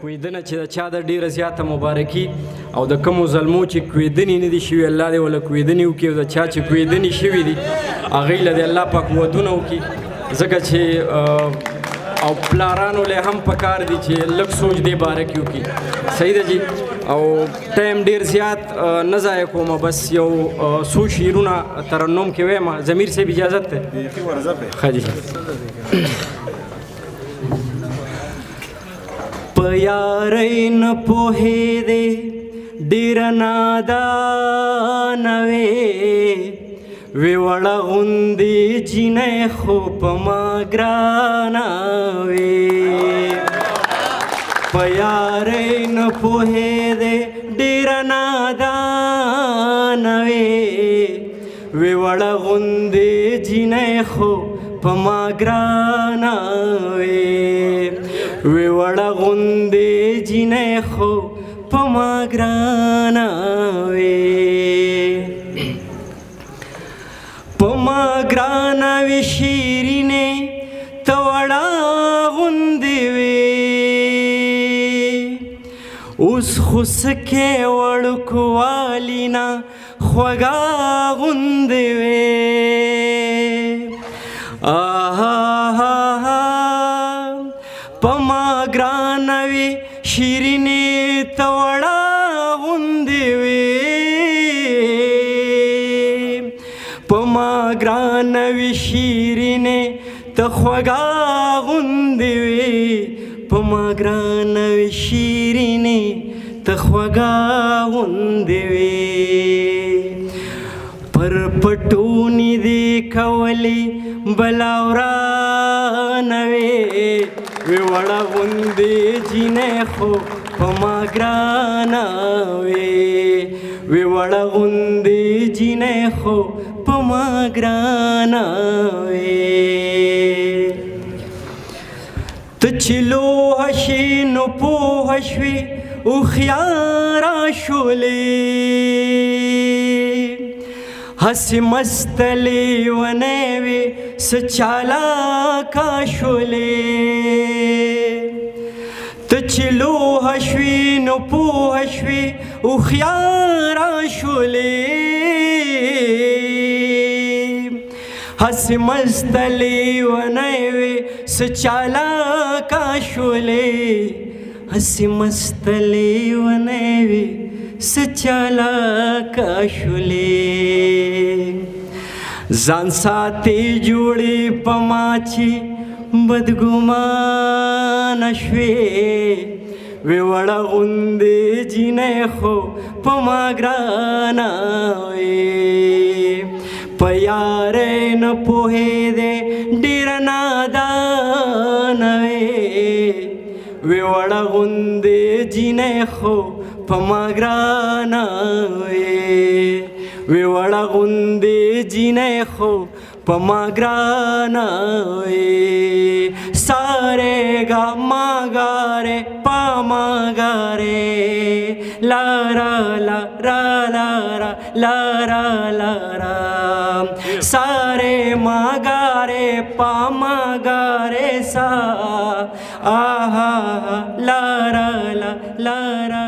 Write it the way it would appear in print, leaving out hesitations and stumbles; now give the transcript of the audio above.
کویدنه چې د چا د ډېره زیاته مبارکي او د کومو ظلمو چې کویدنې نه دي شوي الله دې ورله کویدنې وکړي او د چا چې کویدنې شوي دي هغوی له دې الله پاک ودونه وکړي ځکه چې او پلارانو له هم پکار دي چې لږ سوچ دې باره کې وکړي صحیح ده جی او ټایم ډېر زیات نه ضایع کوم بس یو څو شعرونه ترنم کې وایم ضمیر صاحب اجازت ده ښه جی په یارۍ نه پوهېدې ډېره نادانه وې وې وړه غوندې جینۍ خو په ما ګرانه وې په یارۍ نه پوهېدې ډېره نادانه وې وې وړه غوندې جینۍ خو په ما ګرانه وې وې وړه غوندې جینۍ خو په ما ګرانه وې په ما ګرانه وې شیرینې ته وړه غوندې وې اوس خو سکې وړوکوالي نه خوږه غوندې وې په ما ګرانه وې شیرینې ته وړه غوندې وې په ما ګرانه وې شیرینې ته خوږه غوندې وې په ما ګرانه وې شیرینې ته خوږه غوندې وې پر پټونې دې کولې بلا ورانه وې وې وړه غوندې جینۍ خو په ما ګرانه وې وې وړه غوندې جینۍ خو په ما ګرانه وې ته چې لوحه شې نو پوهه شوې هوښیاره شولې هسې مسته لیونۍ وې څه چالاکه شولې ته چې لوحه شوې نو پوهه شوې هوښیاره شولې هسې مسته لیونۍ وې څه چالاکه شولې هسې مسته لیونۍ وې څه چالاکه شولې ځان ساتې جوړې په ما چې بدګمانه شوې وې وړه غوندې جینۍ خو په ما ګرانه وې په یارۍ نه پوهېدې ډېره نادانه وې وې وړه غوندې جینۍ خو په ما ګرانه وې وې وړه غوندې جینۍ خو په ما ګرانه وې سارے گا ما گا رے پا ما گا رے لا را لا را لا را لا را لا را سارے ما گا رے پا ما گا رے سا آہا لا را لا لا را